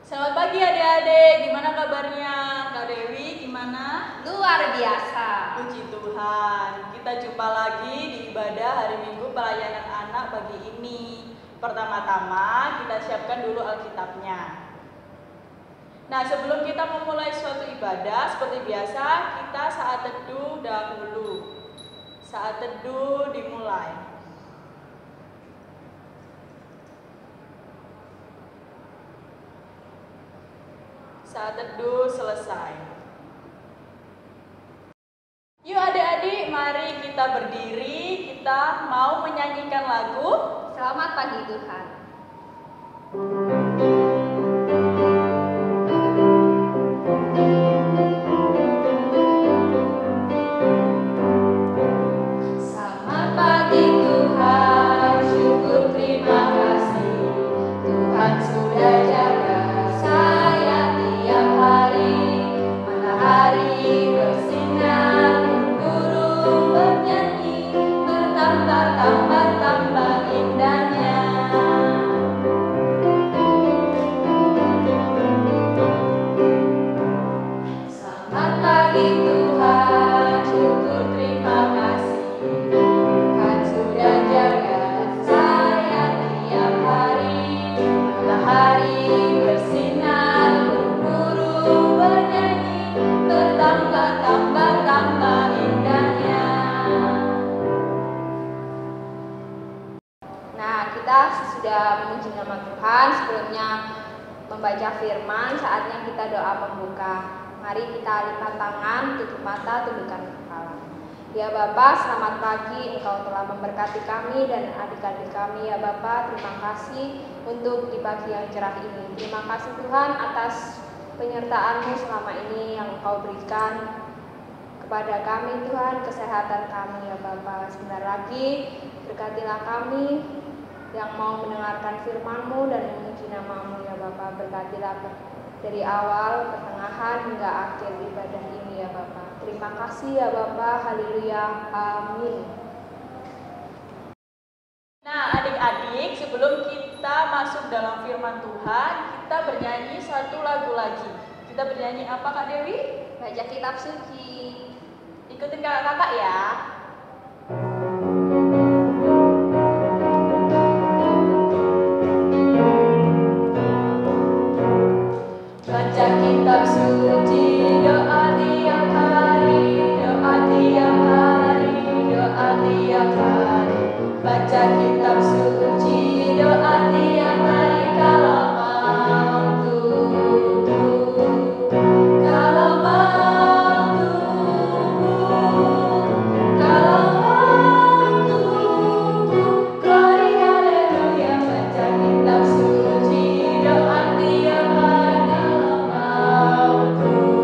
Selamat pagi adik-adik, gimana kabarnya? Kak Dewi gimana? Luar biasa. Puji Tuhan, kita jumpa lagi di ibadah hari Minggu pelayanan anak pagi ini. Pertama-tama kita siapkan dulu Alkitabnya. Nah, sebelum kita memulai suatu ibadah, seperti biasa kita saat teduh dahulu. Saat teduh dimulai. Saat teduh selesai. Yuk adik-adik, mari kita berdiri. Kita mau menyanyikan lagu Selamat pagi Tuhan. Selamat pagi Tuhan, syukur terima kasih. Tuhan sudah jaga saya tiap hari. Matahari bersinar, burung bernyanyi, bertambah-tambah indahnya. Selamat pagi Tuhan, syukur terima kasih. Tuhan sudah jaga saya tiap hari. Matahari bersinar, burung bernyanyi, bertambah-tambah indahnya. Nah, kita sudah memuji nama Tuhan. Sebelumnya membaca firman, saatnya kita doa pembuka. Mari kita lipat tangan, tutup mata, tundukkan kepala. Ya Bapa, selamat pagi. Engkau telah memberkati kami dan adik-adik kami. Ya Bapa, terima kasih untuk di pagi yang cerah ini. Terima kasih Tuhan atas penyertaan-Mu selama ini yang Engkau berikan kepada kami Tuhan, kesehatan kami ya Bapa. Sebentar lagi berkatilah kami yang mau mendengarkan firman-Mu dan memuji nama-Mu ya Bapa. Berkatilah dari awal, pertengahan hingga akhir ibadah ini ya Bapa. Terima kasih ya Bapa. Haleluya. Amin. Nah, adik-adik, sebelum kita masuk dalam firman Tuhan, kita bernyanyi satu lagu lagi. Kita bernyanyi apa Kak Dewi? Baca kitab suci. Ikutin kakak-kakak ya. Baca kitab suci, doa tiap hari, doa tiap hari, doa tiap hari. Baca kitab suci, doa tiap hari kalau mau tumbuh, kalau mau tumbuh, kalau mau tumbuh. Glory haleluya. Baca kitab suci, doa tiap hari kalau mau tumbuh.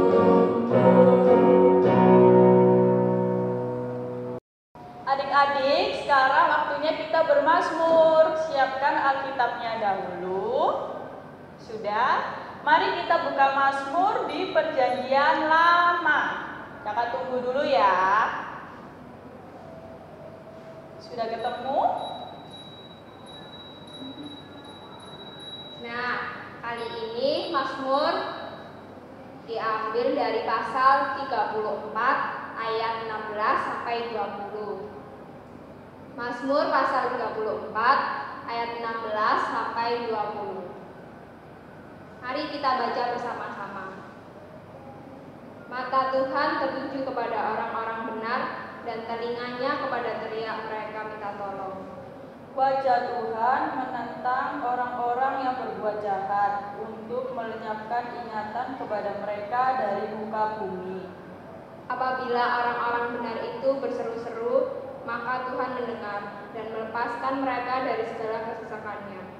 Adik-adik, sekarang waktunya kita bermazmur. Siapkan Alkitabnya dahulu. Sudah? Mari kita buka Mazmur di Perjanjian Lama. Kakak tunggu dulu ya. Sudah ketemu? Nah, kali ini Mazmur diambil dari pasal 34 ayat 16 sampai 20. Mazmur pasal 34 ayat 16 sampai 20. Mari kita baca bersama-sama. Mata Tuhan tertuju kepada orang-orang benar dan telinganya kepada teriak mereka minta tolong. Wajah Tuhan menentang orang-orang yang berbuat jahat untuk melenyapkan ingatan kepada mereka dari muka bumi. Apabila orang-orang benar itu berseru-seru, maka Tuhan mendengar dan melepaskan mereka dari segala kesesakannya.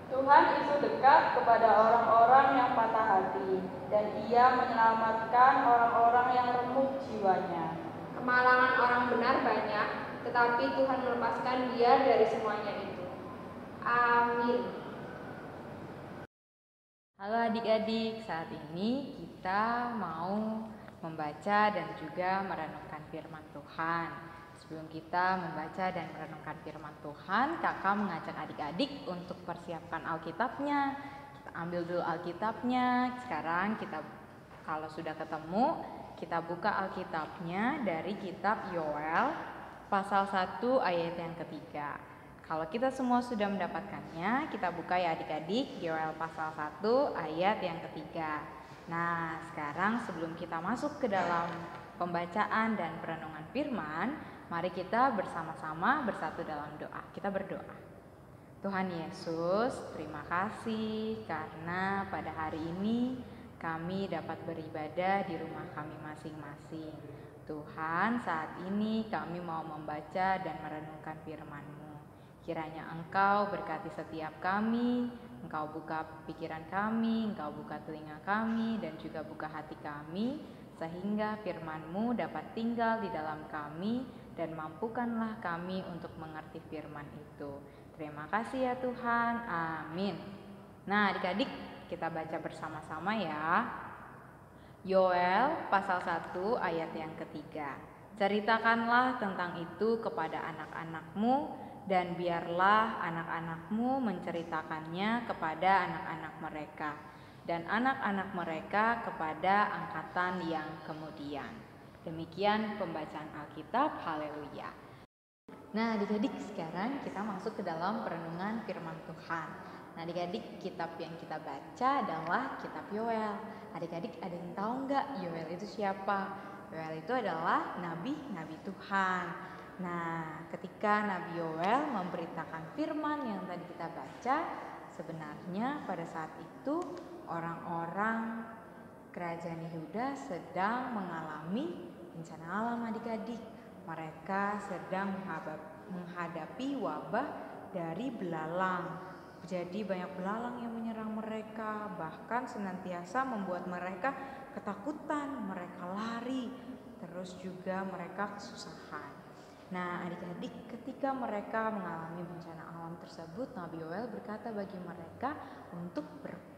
Tuhan itu dekat kepada orang-orang yang patah hati, dan Ia menyelamatkan orang-orang yang remuk jiwanya. Kemalangan orang benar banyak, tetapi Tuhan melepaskan dia dari semuanya itu. Amin. Halo adik-adik, saat ini kita mau membaca dan juga merenungkan firman Tuhan. Sebelum kita membaca dan merenungkan firman Tuhan, kakak mengajak adik-adik untuk persiapkan Alkitabnya. Kita ambil dulu Alkitabnya. Sekarang kita kalau sudah ketemu, kita buka Alkitabnya dari kitab Yoel pasal 1 ayat yang ketiga. Kalau kita semua sudah mendapatkannya, kita buka ya adik-adik, Yoel pasal 1 ayat yang ketiga. Nah, sekarang sebelum kita masuk ke dalam pembacaan dan perenungan firman, mari kita bersama-sama bersatu dalam doa. Kita berdoa. Tuhan Yesus, terima kasih karena pada hari ini kami dapat beribadah di rumah kami masing-masing. Tuhan, saat ini kami mau membaca dan merenungkan firman-Mu. Kiranya Engkau berkati setiap kami, Engkau buka pikiran kami, Engkau buka telinga kami, dan juga buka hati kami, sehingga firman-Mu dapat tinggal di dalam kami, dan mampukanlah kami untuk mengerti firman itu. Terima kasih ya Tuhan, amin. Nah adik-adik, kita baca bersama-sama ya. Yoel pasal 1 ayat yang ketiga. Ceritakanlah tentang itu kepada anak-anakmu, dan biarlah anak-anakmu menceritakannya kepada anak-anak mereka, dan anak-anak mereka kepada angkatan yang kemudian. Demikian pembacaan Alkitab, haleluya. Nah adik-adik, sekarang kita masuk ke dalam perenungan firman Tuhan. Nah adik-adik, kitab yang kita baca adalah kitab Yoel. Adik-adik ada yang tahu nggak Yoel itu siapa? Yoel itu adalah nabi Tuhan. Nah ketika Nabi Yoel memberitakan firman yang tadi kita baca, sebenarnya pada saat itu orang-orang kerajaan Yehuda sedang mengalami bencana alam adik-adik. Mereka sedang menghadapi wabah dari belalang. Jadi banyak belalang yang menyerang mereka, bahkan senantiasa membuat mereka ketakutan, mereka lari, terus juga mereka kesusahan. Nah adik-adik, ketika mereka mengalami bencana alam tersebut, Nabi Yoel berkata bagi mereka untuk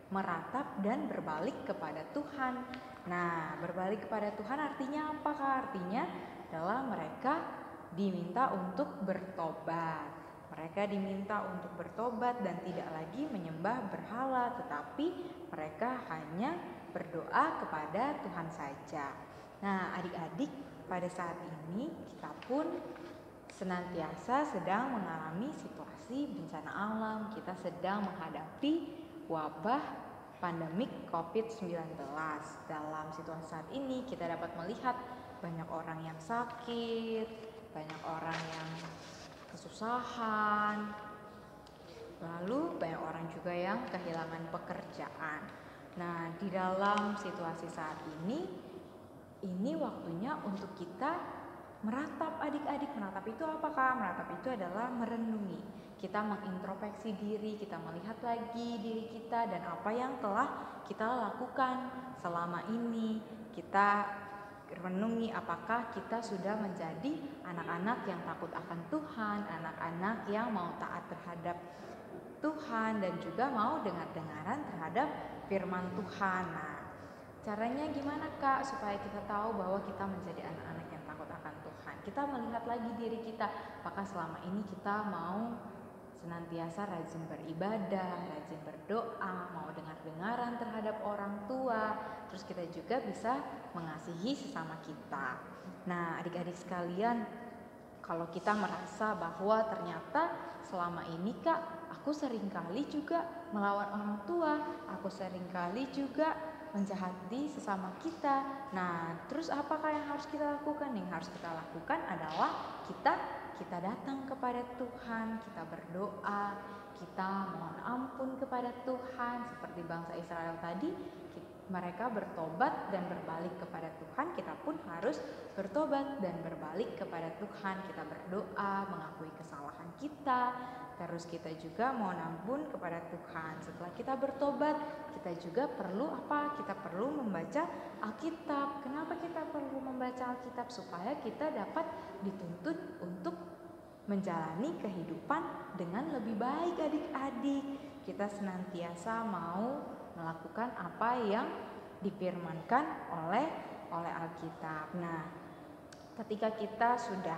meratap dan berbalik kepada Tuhan. Nah berbalik kepada Tuhan artinya apakah? Artinya adalah mereka diminta untuk bertobat. Mereka diminta untuk bertobat dan tidak lagi menyembah berhala, tetapi mereka hanya berdoa kepada Tuhan saja. Nah adik-adik, pada saat ini kita pun senantiasa sedang mengalami situasi bencana alam. Kita sedang menghadapi wabah pandemik COVID-19. Dalam situasi saat ini kita dapat melihat banyak orang yang sakit, banyak orang yang kesusahan, lalu banyak orang juga yang kehilangan pekerjaan. Nah di dalam situasi saat ini waktunya untuk kita meratap adik-adik. Meratap itu apakah? Meratap itu adalah merenungi. Kita mengintrospeksi diri, kita melihat lagi diri kita dan apa yang telah kita lakukan selama ini. Kita renungi apakah kita sudah menjadi anak-anak yang takut akan Tuhan, anak-anak yang mau taat terhadap Tuhan dan juga mau dengar-dengaran terhadap firman Tuhan. Nah, caranya gimana Kak supaya kita tahu bahwa kita menjadi anak-anak yang takut akan Tuhan? Kita melihat lagi diri kita, apakah selama ini kita mau senantiasa rajin beribadah, rajin berdoa, mau dengar-dengaran terhadap orang tua, terus kita juga bisa mengasihi sesama kita. Nah adik-adik sekalian, kalau kita merasa bahwa ternyata selama ini Kak, aku seringkali juga melawan orang tua, aku seringkali juga menjahati sesama kita. Nah terus apakah yang harus kita lakukan? Yang harus kita lakukan adalah kita datang kepada Tuhan, kita berdoa, kita mohon ampun kepada Tuhan. Seperti bangsa Israel tadi, mereka bertobat dan berbalik kepada Tuhan, kita pun harus bertobat dan berbalik kepada Tuhan. Kita berdoa, mengakui kesalahan kita, terus kita juga mohon ampun kepada Tuhan. Setelah kita bertobat, kita juga perlu apa? Kita perlu membaca Alkitab. Kenapa kita perlu membaca Alkitab? Supaya kita dapat dituntut untuk menjalani kehidupan dengan lebih baik adik-adik. Kita senantiasa mau melakukan apa yang difirmankan oleh Alkitab. Nah, ketika kita sudah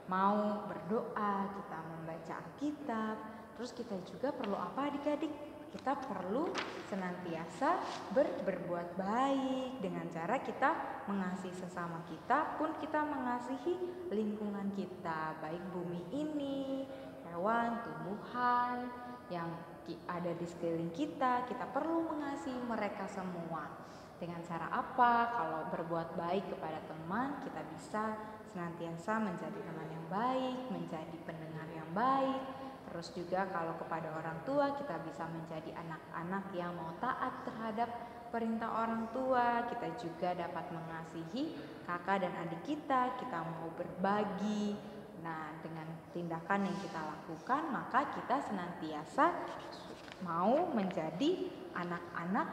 mau berdoa, kita membaca Alkitab, terus kita juga perlu apa adik-adik? kita perlu senantiasa berbuat baik dengan cara kita mengasihi sesama kita pun kita mengasihi lingkungan kita, baik bumi ini, hewan, tumbuhan yang ada di sekeliling kita perlu mengasihi mereka semua. Dengan cara apa? Kalau berbuat baik kepada teman, kita bisa senantiasa menjadi teman yang baik, menjadi pendengar yang baik. Terus juga kalau kepada orang tua, kita bisa menjadi anak-anak yang mau taat terhadap perintah orang tua. Kita juga dapat mengasihi kakak dan adik kita mau berbagi. Nah, dengan tindakan yang kita lakukan, maka kita senantiasa mau menjadi anak-anak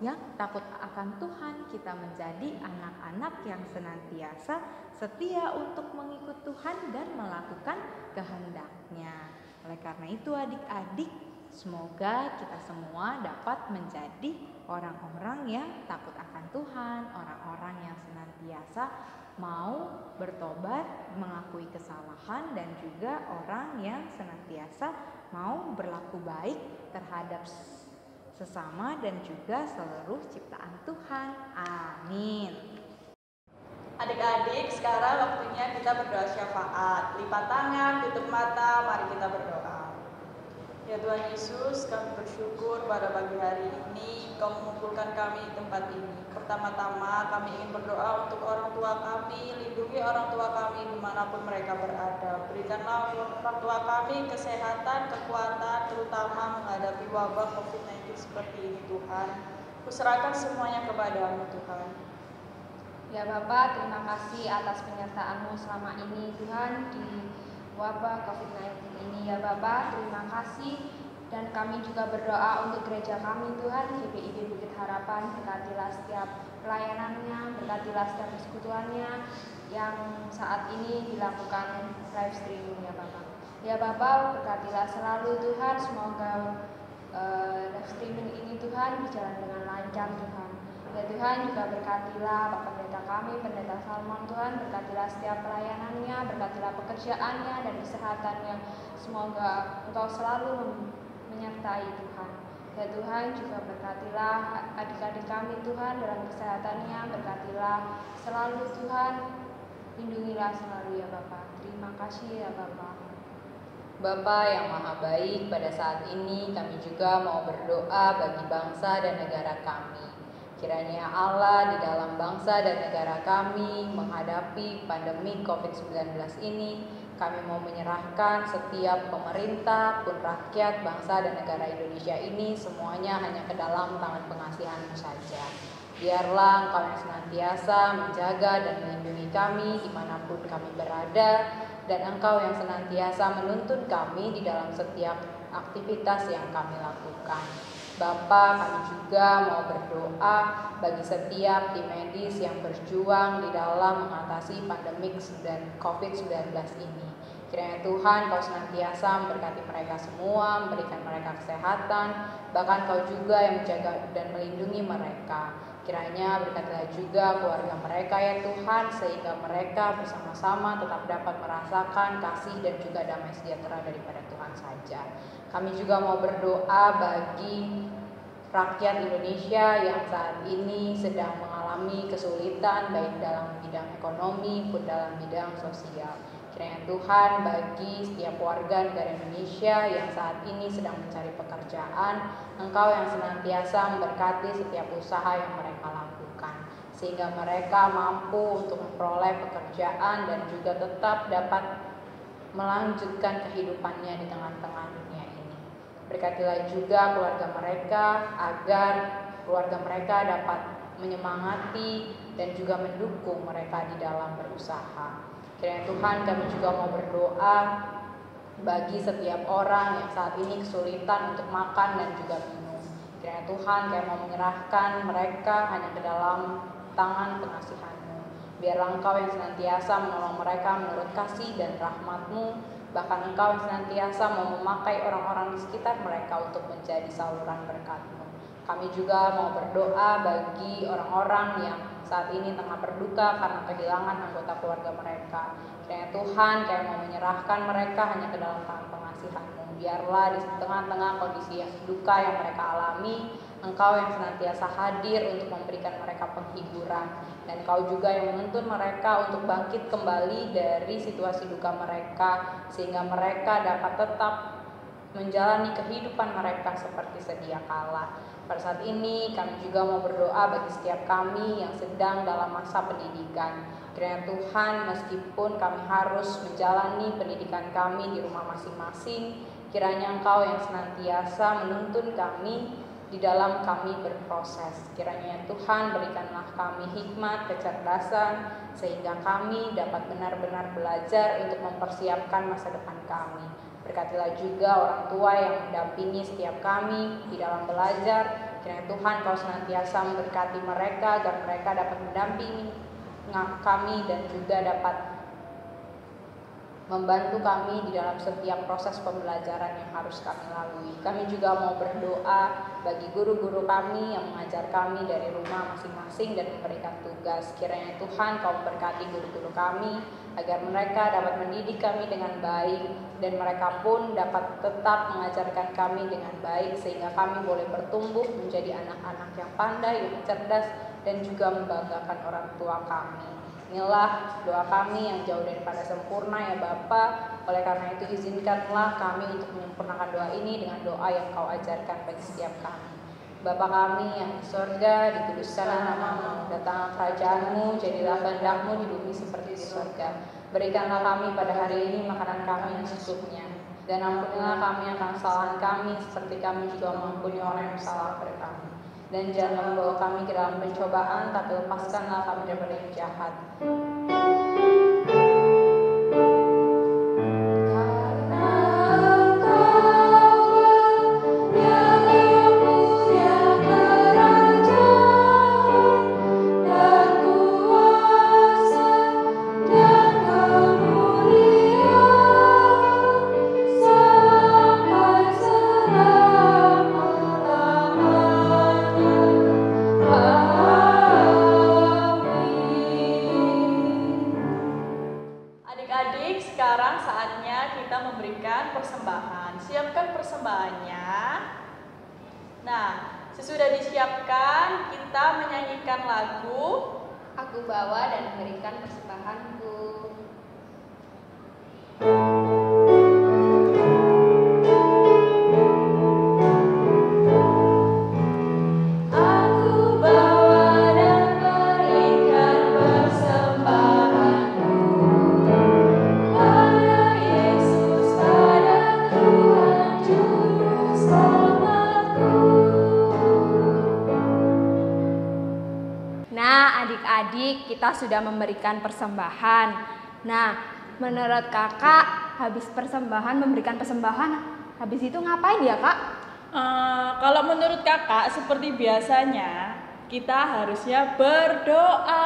yang takut akan Tuhan. Kita menjadi anak-anak yang senantiasa setia untuk mengikut Tuhan dan melakukan kehendak-Nya. Oleh karena itu adik-adik, semoga kita semua dapat menjadi orang-orang yang takut akan Tuhan, orang-orang yang senantiasa mau bertobat, mengakui kesalahan, dan juga orang yang senantiasa mau berlaku baik terhadap sesama dan juga seluruh ciptaan Tuhan. Amin. Adik-adik, sekarang waktunya kita berdoa syafaat. Lipat tangan, tutup mata, mari kita berdoa. Ya Tuhan Yesus, kami bersyukur pada pagi hari ini Kau mengumpulkan kami di tempat ini. Pertama-tama kami ingin berdoa untuk orang tua kami. Lindungi orang tua kami dimanapun mereka berada. Berikanlah orang tua kami kesehatan, kekuatan, terutama menghadapi wabah COVID-19 seperti ini Tuhan. Kuserahkan semuanya kepadamu Tuhan. Ya Bapak, terima kasih atas penyertaan-Mu selama ini Tuhan di wabah COVID-19 ini. Ya Bapak, terima kasih. Dan kami juga berdoa untuk gereja kami Tuhan, GPIB Bukit Harapan. Berkatilah setiap pelayanannya, berkatilah setiap persekutuannya yang saat ini dilakukan live streaming ya Bapak. Ya Bapak, berkatilah selalu Tuhan, semoga live streaming ini Tuhan berjalan dengan lancar Tuhan. Ya Tuhan, juga berkatilah Bapak Pendeta kami, Pendeta Salmon Tuhan, berkatilah setiap pelayanannya, berkatilah pekerjaannya dan kesehatannya. Semoga Engkau selalu menyertai Tuhan. Ya Tuhan, juga berkatilah adik-adik kami Tuhan dalam kesehatannya, berkatilah selalu Tuhan, lindungilah selalu ya Bapak. Terima kasih ya Bapak. Bapa yang maha baik, pada saat ini kami juga mau berdoa bagi bangsa dan negara kami. Kiranya Allah di dalam bangsa dan negara kami menghadapi pandemi COVID-19 ini, kami mau menyerahkan setiap pemerintah pun rakyat bangsa dan negara Indonesia ini semuanya hanya ke dalam tangan pengasihan-Mu saja. Biarlah Engkau yang senantiasa menjaga dan melindungi kami dimanapun kami berada, dan Engkau yang senantiasa menuntun kami di dalam setiap aktivitas yang kami lakukan. Bapa, kami juga mau berdoa bagi setiap tim medis yang berjuang di dalam mengatasi pandemik dan COVID-19 ini. Kiranya Tuhan Kau senantiasa memberkati mereka semua, memberikan mereka kesehatan, bahkan Kau juga yang menjaga dan melindungi mereka. Kiranya berkatilah juga keluarga mereka ya Tuhan, sehingga mereka bersama-sama tetap dapat merasakan kasih dan juga damai sejahtera daripada Tuhan saja. Kami juga mau berdoa bagi rakyat Indonesia yang saat ini sedang mengalami kesulitan baik dalam bidang ekonomi pun dalam bidang sosial. Kiranya Tuhan bagi setiap warga negara Indonesia yang saat ini sedang mencari pekerjaan, Engkau yang senantiasa memberkati setiap usaha yang mereka lakukan, sehingga mereka mampu untuk memperoleh pekerjaan dan juga tetap dapat melanjutkan kehidupannya di tengah-tengah dunia ini. Berkatilah juga keluarga mereka agar keluarga mereka dapat menyemangati dan juga mendukung mereka di dalam berusaha. Kiranya Tuhan, kami juga mau berdoa bagi setiap orang yang saat ini kesulitan untuk makan dan juga minum. Kiranya Tuhan, kami mau menyerahkan mereka hanya ke dalam tangan pengasihan-Mu. Biarlah Engkau yang senantiasa menolong mereka menurut kasih dan rahmat-Mu. Bahkan Engkau yang senantiasa mau memakai orang-orang di sekitar mereka untuk menjadi saluran berkat-Mu. Kami juga mau berdoa bagi orang-orang yang saat ini tengah berduka karena kehilangan anggota keluarga mereka. Kiranya Tuhan kayak mau menyerahkan mereka hanya ke dalam tangan pengasihan-Mu. Biarlah di tengah-tengah kondisi yang duka yang mereka alami, Engkau yang senantiasa hadir untuk memberikan mereka penghiburan, dan Engkau juga yang menuntun mereka untuk bangkit kembali dari situasi duka mereka, sehingga mereka dapat tetap menjalani kehidupan mereka seperti sedia kala. Pada saat ini kami juga mau berdoa bagi setiap kami yang sedang dalam masa pendidikan. Kiranya Tuhan, meskipun kami harus menjalani pendidikan kami di rumah masing-masing, kiranya Engkau yang senantiasa menuntun kami di dalam kami berproses. Kiranya Tuhan berikanlah kami hikmat, kecerdasan, sehingga kami dapat benar-benar belajar untuk mempersiapkan masa depan kami. Berkatilah juga orang tua yang mendampingi setiap kami di dalam belajar. Kiranya Tuhan Kau senantiasa memberkati mereka agar mereka dapat mendampingi kami dan juga dapat membantu kami di dalam setiap proses pembelajaran yang harus kami lalui. Kami juga mau berdoa bagi guru-guru kami yang mengajar kami dari rumah masing-masing dan memberikan tugas. Kiranya Tuhan Kau memberkati guru-guru kami agar mereka dapat mendidik kami dengan baik dan mereka pun dapat tetap mengajarkan kami dengan baik sehingga kami boleh bertumbuh menjadi anak-anak yang pandai, yang cerdas dan juga membanggakan orang tua kami. Inilah doa kami yang jauh daripada sempurna ya Bapa. Oleh karena itu izinkanlah kami untuk menyempurnakan doa ini dengan doa yang Kau ajarkan bagi setiap kami. Bapa kami yang di sorga, dikuduskanlah nama-Mu, datanglah kerajaan-Mu, jadilah kehendak-Mu di bumi seperti di sorga. Berikanlah kami pada hari ini makanan kami yang secukupnya, dan ampunilah kami akan kesalahan kami seperti kami juga mengampuni orang yang bersalah kepada kami. Dan jangan membawa kami ke dalam pencobaan, tapi lepaskanlah kami daripada yang jahat. Sekarang saatnya kita memberikan persembahan. Siapkan persembahannya. Nah, sesudah disiapkan, kita menyanyikan lagu Aku bawa dan memberikan persembahanku. Adik-adik, kita sudah memberikan persembahan. Nah, menurut kakak, habis persembahan memberikan persembahan, habis itu ngapain ya kak? Kalau menurut kakak, seperti biasanya, kita harusnya berdoa.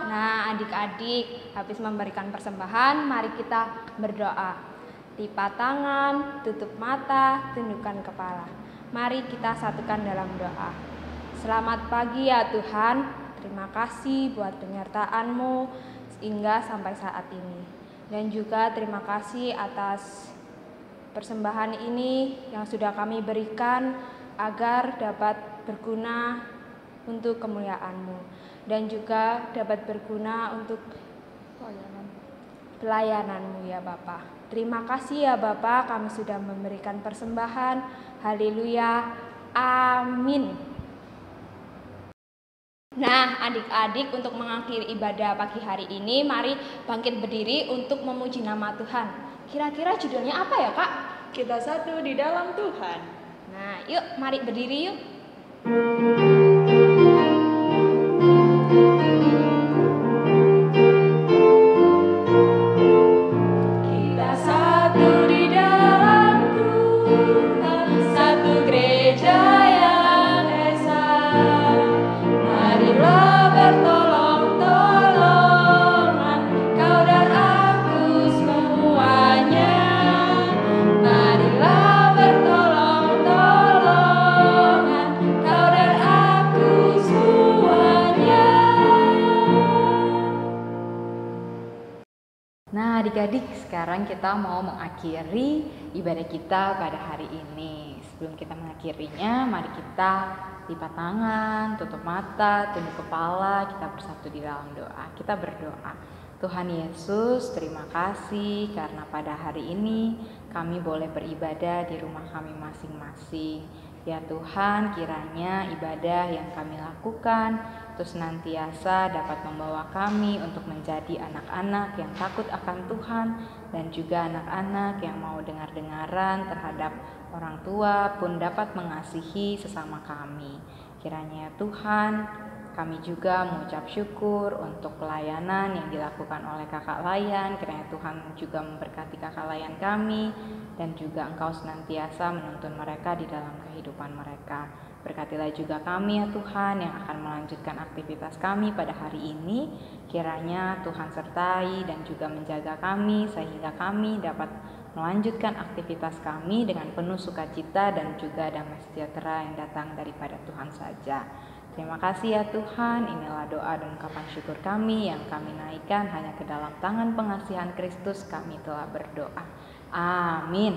Nah, adik-adik, habis memberikan persembahan, mari kita berdoa. Lipat tangan, tutup mata, tundukkan kepala. Mari kita satukan dalam doa. Selamat pagi ya Tuhan. Terima kasih buat penyertaan-Mu hingga sampai saat ini. Dan juga terima kasih atas persembahan ini yang sudah kami berikan agar dapat berguna untuk kemuliaan-Mu. Dan juga dapat berguna untuk pelayanan-Mu ya Bapa. Terima kasih ya Bapa, kami sudah memberikan persembahan. Haleluya. Amin. Nah, adik-adik, untuk mengakhiri ibadah pagi hari ini, mari bangkit berdiri untuk memuji nama Tuhan. Kira-kira judulnya apa ya, Kak? Kita satu di dalam Tuhan. Nah, yuk, mari berdiri yuk. Kita satu di dalam Tuhan, satu gereja yang esa. Marilah bertolong-tolongan, kau dan aku semuanya. Marilah bertolong-tolongan, kau dan aku adik-adik, sekarang kita mau mengakhiri ibadah kita pada hari ini. Sebelum kita mengakhirinya, mari kita lipat tangan, tutup mata, tunduk kepala, kita bersatu di dalam doa. Kita berdoa. Tuhan Yesus, terima kasih karena pada hari ini kami boleh beribadah di rumah kami masing-masing. Ya Tuhan, kiranya ibadah yang kami lakukan terus senantiasa dapat membawa kami untuk menjadi anak-anak yang takut akan Tuhan dan juga anak-anak yang mau dengar-dengaran terhadap orang tua pun dapat mengasihi sesama kami. Kiranya ya Tuhan, kami juga mengucap syukur untuk pelayanan yang dilakukan oleh Kakak Layan. Kiranya Tuhan juga memberkati Kakak Layan kami dan juga Engkau senantiasa menuntun mereka di dalam kehidupan mereka. Berkatilah juga kami ya Tuhan yang akan melanjutkan aktivitas kami pada hari ini. Kiranya Tuhan sertai dan juga menjaga kami sehingga kami dapat melanjutkan aktivitas kami dengan penuh sukacita dan juga damai sejahtera yang datang daripada Tuhan saja. Terima kasih ya Tuhan, inilah doa dan ungkapan syukur kami yang kami naikkan hanya ke dalam tangan pengasihan Kristus kami telah berdoa. Amin.